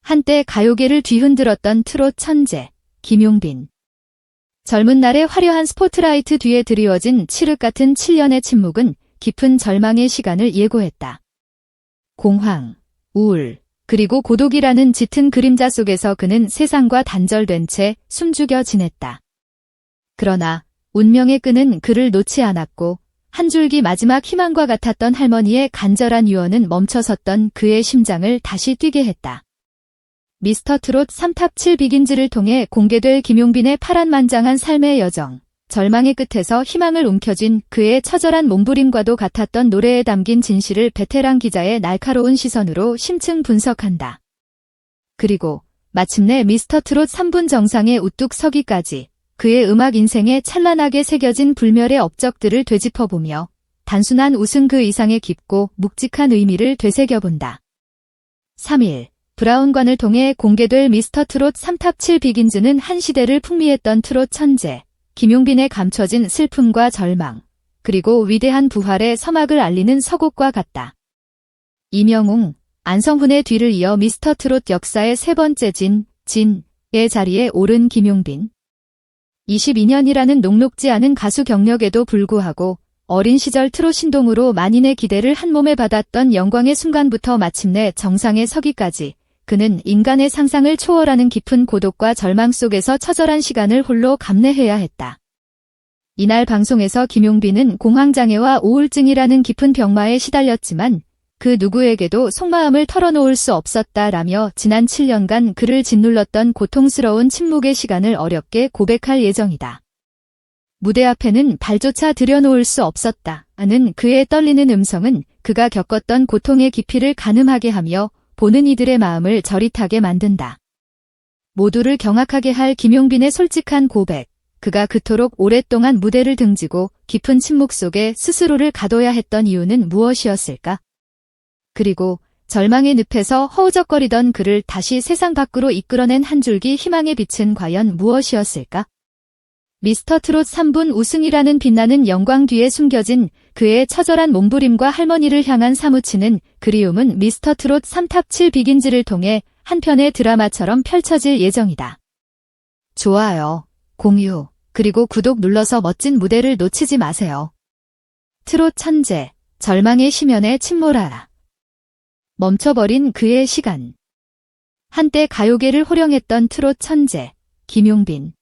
한때 가요계를 뒤흔들었던 트롯 천재, 김용빈. 젊은 날의 화려한 스포트라이트 뒤에 드리워진 칠흑 같은 7년의 침묵은 깊은 절망의 시간을 예고했다. 공황, 우울, 그리고 고독이라는 짙은 그림자 속에서 그는 세상과 단절된 채 숨죽여 지냈다. 그러나 운명의 끈은 그를 놓지 않았고 한 줄기 마지막 희망과 같았던 할머니의 간절한 유언은 멈춰섰던 그의 심장을 다시 뛰게 했다. 미스터 트롯 3탑7 비긴즈를 통해 공개될 김용빈의 파란만장한 삶의 여정, 절망의 끝에서 희망을 움켜쥔 그의 처절한 몸부림과도 같았던 노래에 담긴 진실을 베테랑 기자의 날카로운 시선으로 심층 분석한다. 그리고 마침내 미스터 트롯 3분 정상에 우뚝 서기까지 그의 음악 인생에 찬란하게 새겨진 불멸의 업적들을 되짚어보며 단순한 우승 그 이상의 깊고 묵직한 의미를 되새겨본다. 3일 브라운관을 통해 공개될 미스터 트롯 3탑7 비긴즈는 한 시대를 풍미했던 트롯 천재, 김용빈의 감춰진 슬픔과 절망, 그리고 위대한 부활의 서막을 알리는 서곡과 같다. 이명웅, 안성훈의 뒤를 이어 미스터 트롯 역사의 세 번째 진의 자리에 오른 김용빈. 22년이라는 녹록지 않은 가수 경력에도 불구하고 어린 시절 트롯 신동으로 만인의 기대를 한몸에 받았던 영광의 순간부터 마침내 정상에 서기까지 그는 인간의 상상을 초월하는 깊은 고독과 절망 속에서 처절한 시간을 홀로 감내해야 했다. 이날 방송에서 김용빈은 공황장애와 우울증이라는 깊은 병마에 시달렸지만 그 누구에게도 속마음을 털어놓을 수 없었다라며 지난 7년간 그를 짓눌렀던 고통스러운 침묵의 시간을 어렵게 고백할 예정이다. 무대 앞에는 발조차 들여놓을 수 없었다는 그의 떨리는 음성은 그가 겪었던 고통의 깊이를 가늠하게 하며 보는 이들의 마음을 저릿하게 만든다. 모두를 경악하게 할 김용빈의 솔직한 고백, 그가 그토록 오랫동안 무대를 등지고 깊은 침묵 속에 스스로를 가둬야 했던 이유는 무엇이었을까? 그리고 절망의 늪에서 허우적거리던 그를 다시 세상 밖으로 이끌어낸 한 줄기 희망의 빛은 과연 무엇이었을까? 미스터 트롯 3분 우승이라는 빛나는 영광 뒤에 숨겨진 그의 처절한 몸부림과 할머니를 향한 사무치는 그리움은 미스터 트롯 3탑7 비긴즈를 통해 한 편의 드라마처럼 펼쳐질 예정이다. 좋아요, 공유, 그리고 구독 눌러서 멋진 무대를 놓치지 마세요. 트롯 천재, 절망의 심연에 침몰하라. 멈춰버린 그의 시간. 한때 가요계를 호령했던 트롯 천재, 김용빈.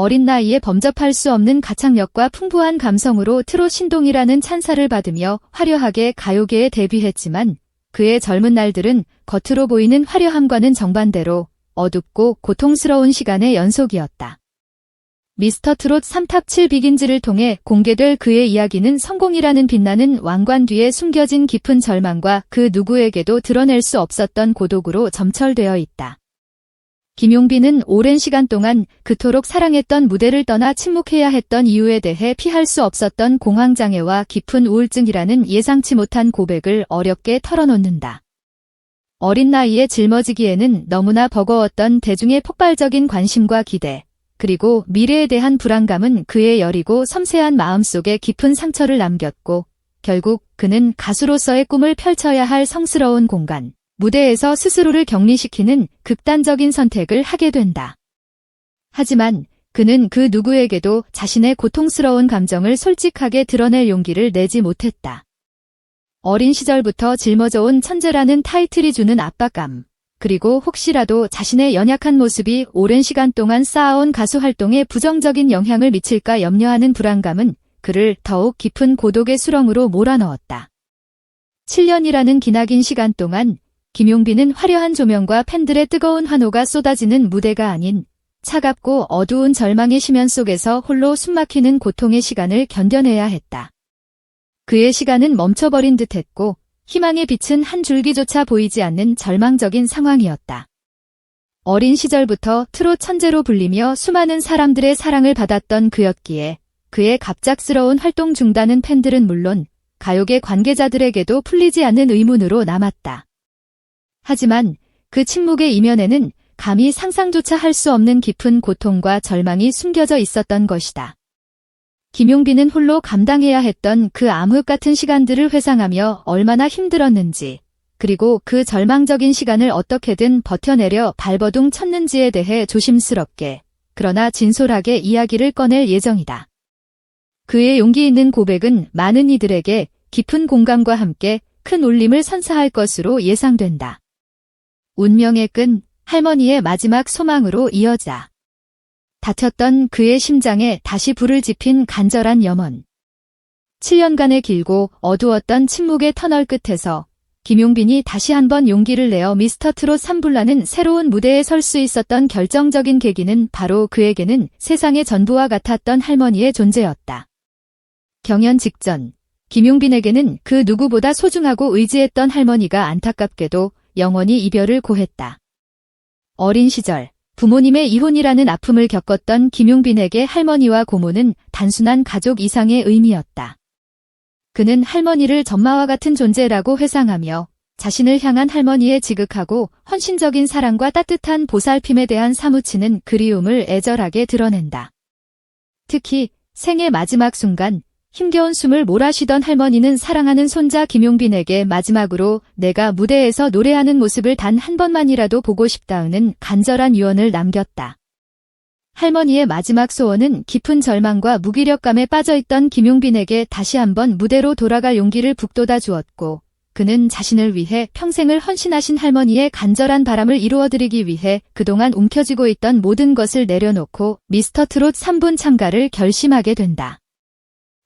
어린 나이에 범접할 수 없는 가창력과 풍부한 감성으로 트롯 신동이라는 찬사를 받으며 화려하게 가요계에 데뷔했지만 그의 젊은 날들은 겉으로 보이는 화려함과는 정반대로 어둡고 고통스러운 시간의 연속이었다. 미스터 트롯 3탑7 비긴즈를 통해 공개될 그의 이야기는 성공이라는 빛나는 왕관 뒤에 숨겨진 깊은 절망과 그 누구에게도 드러낼 수 없었던 고독으로 점철되어 있다. 김용빈은 오랜 시간 동안 그토록 사랑했던 무대를 떠나 침묵해야 했던 이유에 대해 피할 수 없었던 공황장애와 깊은 우울증이라는 예상치 못한 고백을 어렵게 털어놓는다. 어린 나이에 짊어지기에는 너무나 버거웠던 대중의 폭발적인 관심과 기대, 그리고 미래에 대한 불안감은 그의 여리고 섬세한 마음속에 깊은 상처를 남겼고 결국 그는 가수로서의 꿈을 펼쳐야 할 성스러운 공간, 무대에서 스스로를 격리시키는 극단적인 선택을 하게 된다. 하지만 그는 그 누구에게도 자신의 고통스러운 감정을 솔직하게 드러낼 용기를 내지 못했다. 어린 시절부터 짊어져온 천재라는 타이틀이 주는 압박감, 그리고 혹시라도 자신의 연약한 모습이 오랜 시간 동안 쌓아온 가수 활동에 부정적인 영향을 미칠까 염려하는 불안감은 그를 더욱 깊은 고독의 수렁으로 몰아넣었다. 7년이라는 기나긴 시간 동안 김용빈은 화려한 조명과 팬들의 뜨거운 환호가 쏟아지는 무대가 아닌 차갑고 어두운 절망의 심연 속에서 홀로 숨막히는 고통의 시간을 견뎌내야 했다. 그의 시간은 멈춰버린 듯했고 희망의 빛은 한 줄기조차 보이지 않는 절망적인 상황이었다. 어린 시절부터 트롯 천재로 불리며 수많은 사람들의 사랑을 받았던 그였기에 그의 갑작스러운 활동 중단은 팬들은 물론 가요계 관계자들에게도 풀리지 않는 의문으로 남았다. 하지만 그 침묵의 이면에는 감히 상상조차 할 수 없는 깊은 고통과 절망이 숨겨져 있었던 것이다. 김용빈은 홀로 감당해야 했던 그 암흑 같은 시간들을 회상하며 얼마나 힘들었는지, 그리고 그 절망적인 시간을 어떻게든 버텨내려 발버둥 쳤는지에 대해 조심스럽게, 그러나 진솔하게 이야기를 꺼낼 예정이다. 그의 용기 있는 고백은 많은 이들에게 깊은 공감과 함께 큰 울림을 선사할 것으로 예상된다. 운명의 끈, 할머니의 마지막 소망으로 이어자. 다쳤던 그의 심장에 다시 불을 지핀 간절한 염원. 7년간의 길고 어두웠던 침묵의 터널 끝에서 김용빈이 다시 한번 용기를 내어 미스터 트롯 3불라는 새로운 무대에 설 수 있었던 결정적인 계기는 바로 그에게는 세상의 전부와 같았던 할머니의 존재였다. 경연 직전, 김용빈에게는 그 누구보다 소중하고 의지했던 할머니가 안타깝게도 영원히 이별을 고했다. 어린 시절, 부모님의 이혼이라는 아픔을 겪었던 김용빈에게 할머니와 고모는 단순한 가족 이상의 의미였다. 그는 할머니를 전마와 같은 존재라고 회상하며 자신을 향한 할머니의 지극하고 헌신적인 사랑과 따뜻한 보살핌에 대한 사무치는 그리움을 애절하게 드러낸다. 특히 생의 마지막 순간 힘겨운 숨을 몰아쉬던 할머니는 사랑하는 손자 김용빈에게 마지막으로 내가 무대에서 노래하는 모습을 단 한 번만이라도 보고 싶다는 간절한 유언을 남겼다. 할머니의 마지막 소원은 깊은 절망과 무기력감에 빠져있던 김용빈에게 다시 한번 무대로 돌아갈 용기를 북돋아 주었고, 그는 자신을 위해 평생을 헌신하신 할머니의 간절한 바람을 이루어드리기 위해 그동안 움켜쥐고 있던 모든 것을 내려놓고 미스터 트롯 3분 참가를 결심하게 된다.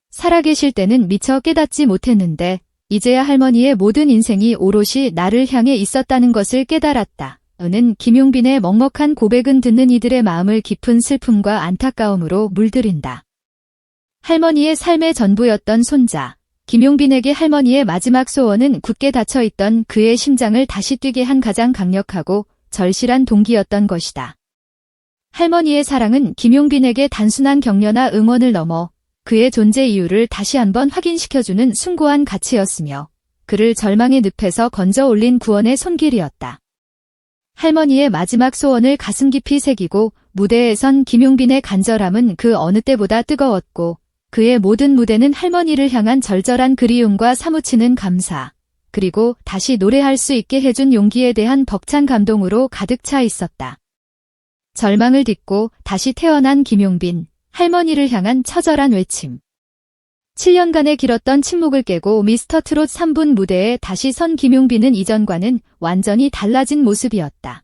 살아계실 때는 미처 깨닫지 못했는데 이제야 할머니의 모든 인생이 오롯이 나를 향해 있었다는 것을 깨달았다. 는 김용빈의 먹먹한 고백은 듣는 이들의 마음을 깊은 슬픔과 안타까움으로 물들인다. 할머니의 삶의 전부였던 손자, 김용빈에게 할머니의 마지막 소원은 굳게 닫혀있던 그의 심장을 다시 뛰게 한 가장 강력하고 절실한 동기였던 것이다. 할머니의 사랑은 김용빈에게 단순한 격려나 응원을 넘어 그의 존재 이유를 다시 한번 확인시켜주는 숭고한 가치였으며 그를 절망의 늪에서 건져 올린 구원의 손길이었다. 할머니의 마지막 소원을 가슴 깊이 새기고 무대에 선 김용빈의 간절함은 그 어느 때보다 뜨거웠고 그의 모든 무대는 할머니를 향한 절절한 그리움과 사무치는 감사, 그리고 다시 노래할 수 있게 해준 용기에 대한 벅찬 감동으로 가득 차 있었다. 절망을 딛고 다시 태어난 김용빈, 할머니를 향한 처절한 외침. 7년간의 길었던 침묵을 깨고 미스터 트롯 3분 무대에 다시 선 김용빈은 이전과는 완전히 달라진 모습이었다.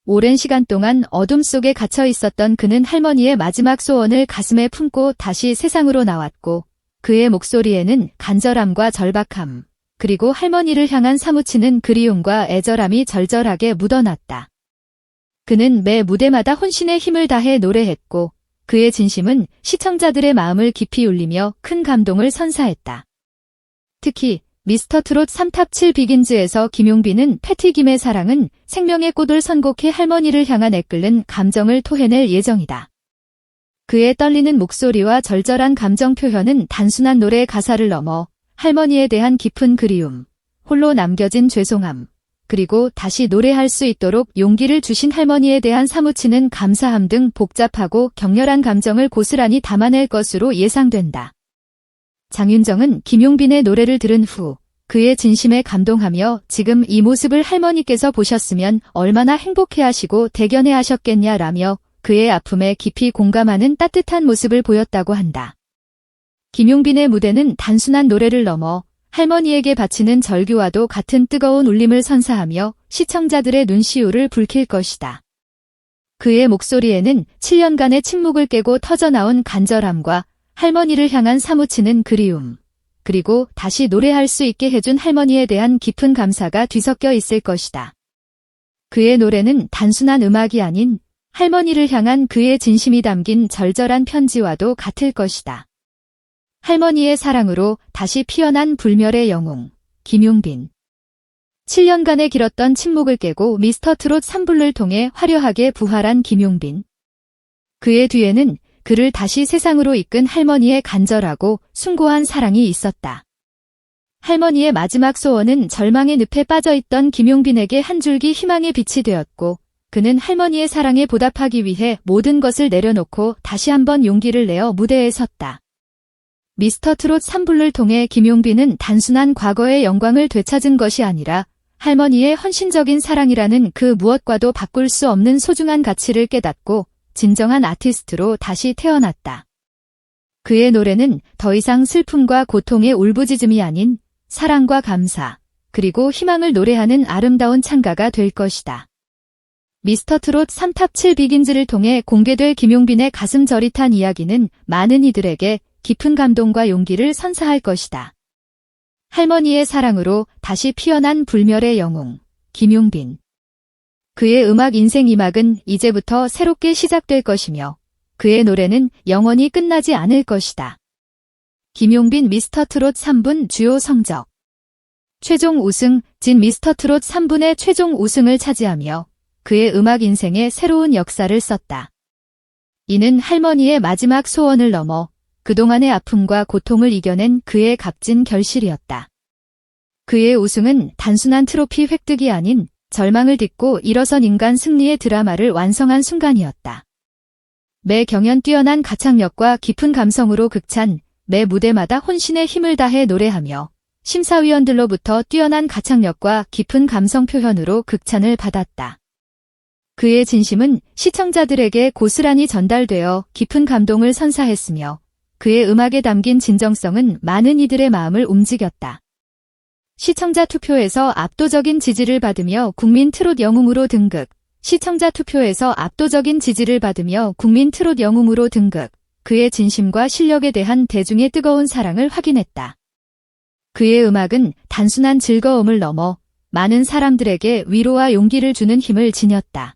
오랜 시간 동안 어둠 속에 갇혀 있었던 그는 할머니의 마지막 소원을 가슴에 품고 다시 세상으로 나왔고 그의 목소리에는 간절함과 절박함, 그리고 할머니를 향한 사무치는 그리움과 애절함이 절절하게 묻어났다. 그는 매 무대마다 혼신의 힘을 다해 노래했고 그의 진심은 시청자들의 마음을 깊이 울리며 큰 감동을 선사했다. 특히 미스터 트롯 3탑 7 비긴즈에서 김용빈은 패티 김의 사랑은 생명의 꽃을 선곡해 할머니를 향한 애끓는 감정을 토해낼 예정이다. 그의 떨리는 목소리와 절절한 감정 표현은 단순한 노래의 가사를 넘어 할머니에 대한 깊은 그리움, 홀로 남겨진 죄송함, 그리고 다시 노래할 수 있도록 용기를 주신 할머니에 대한 사무치는 감사함 등 복잡하고 격렬한 감정을 고스란히 담아낼 것으로 예상된다. 장윤정은 김용빈의 노래를 들은 후 그의 진심에 감동하며 지금 이 모습을 할머니께서 보셨으면 얼마나 행복해하시고 대견해하셨겠냐라며 그의 아픔에 깊이 공감하는 따뜻한 모습을 보였다고 한다. 김용빈의 무대는 단순한 노래를 넘어 할머니에게 바치는 절규와도 같은 뜨거운 울림을 선사하며 시청자들의 눈시울을 붉힐 것이다. 그의 목소리에는 7년간의 침묵을 깨고 터져나온 간절함과 할머니를 향한 사무치는 그리움, 그리고 다시 노래할 수 있게 해준 할머니에 대한 깊은 감사가 뒤섞여 있을 것이다. 그의 노래는 단순한 음악이 아닌 할머니를 향한 그의 진심이 담긴 절절한 편지와도 같을 것이다. 할머니의 사랑으로 다시 피어난 불멸의 영웅, 김용빈. 7년간의 길었던 침묵을 깨고 미스터 트롯 3불을 통해 화려하게 부활한 김용빈. 그의 뒤에는 그를 다시 세상으로 이끈 할머니의 간절하고 숭고한 사랑이 있었다. 할머니의 마지막 소원은 절망의 늪에 빠져있던 김용빈에게 한 줄기 희망의 빛이 되었고, 그는 할머니의 사랑에 보답하기 위해 모든 것을 내려놓고 다시 한번 용기를 내어 무대에 섰다. 미스터 트롯 3부를 통해 김용빈은 단순한 과거의 영광을 되찾은 것이 아니라 할머니의 헌신적인 사랑이라는 그 무엇과도 바꿀 수 없는 소중한 가치를 깨닫고 진정한 아티스트로 다시 태어났다. 그의 노래는 더 이상 슬픔과 고통의 울부짖음이 아닌 사랑과 감사, 그리고 희망을 노래하는 아름다운 찬가가 될 것이다. 미스터 트롯 3탑 7 비긴즈를 통해 공개될 김용빈의 가슴 저릿한 이야기는 많은 이들에게 깊은 감동과 용기를 선사할 것이다. 할머니의 사랑으로 다시 피어난 불멸의 영웅, 김용빈. 그의 음악 인생 2막은 이제부터 새롭게 시작될 것이며 그의 노래는 영원히 끝나지 않을 것이다. 김용빈 미스터 트롯 3분 주요 성적. 최종 우승, 진 미스터 트롯 3분의 최종 우승을 차지하며 그의 음악 인생에 새로운 역사를 썼다. 이는 할머니의 마지막 소원을 넘어 그동안의 아픔과 고통을 이겨낸 그의 값진 결실이었다. 그의 우승은 단순한 트로피 획득이 아닌 절망을 딛고 일어선 인간 승리의 드라마를 완성한 순간이었다. 매 경연 뛰어난 가창력과 깊은 감성으로 극찬, 매 무대마다 혼신의 힘을 다해 노래하며 심사위원들로부터 뛰어난 가창력과 깊은 감성 표현으로 극찬을 받았다. 그의 진심은 시청자들에게 고스란히 전달되어 깊은 감동을 선사했으며 그의 음악에 담긴 진정성은 많은 이들의 마음을 움직였다. 시청자 투표에서 압도적인 지지를 받으며 국민 트롯 영웅으로 등극. 시청자 투표에서 압도적인 지지를 받으며 국민 트롯 영웅으로 등극. 그의 진심과 실력에 대한 대중의 뜨거운 사랑을 확인했다. 그의 음악은 단순한 즐거움을 넘어 많은 사람들에게 위로와 용기를 주는 힘을 지녔다.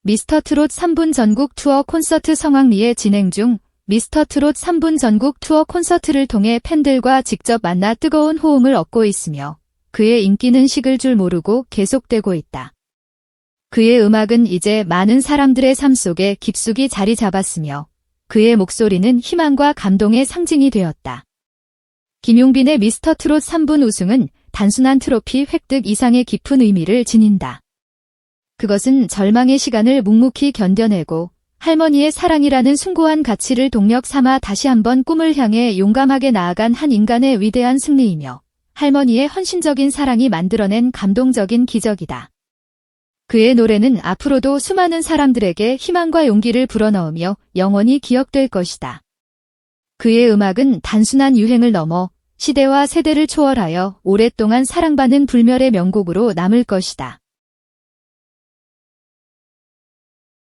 미스터 트롯 3분 전국 투어 콘서트 성황리에 진행 중 미스터 트롯 3분 전국 투어 콘서트를 통해 팬들과 직접 만나 뜨거운 호응을 얻고 있으며 그의 인기는 식을 줄 모르고 계속되고 있다. 그의 음악은 이제 많은 사람들의 삶 속에 깊숙이 자리 잡았으며 그의 목소리는 희망과 감동의 상징이 되었다. 김용빈의 미스터 트롯 3분 우승은 단순한 트로피 획득 이상의 깊은 의미를 지닌다. 그것은 절망의 시간을 묵묵히 견뎌내고 할머니의 사랑이라는 숭고한 가치를 동력 삼아 다시 한번 꿈을 향해 용감하게 나아간 한 인간의 위대한 승리이며 할머니의 헌신적인 사랑이 만들어낸 감동적인 기적이다. 그의 노래는 앞으로도 수많은 사람들에게 희망과 용기를 불어넣으며 영원히 기억될 것이다. 그의 음악은 단순한 유행을 넘어 시대와 세대를 초월하여 오랫동안 사랑받는 불멸의 명곡으로 남을 것이다.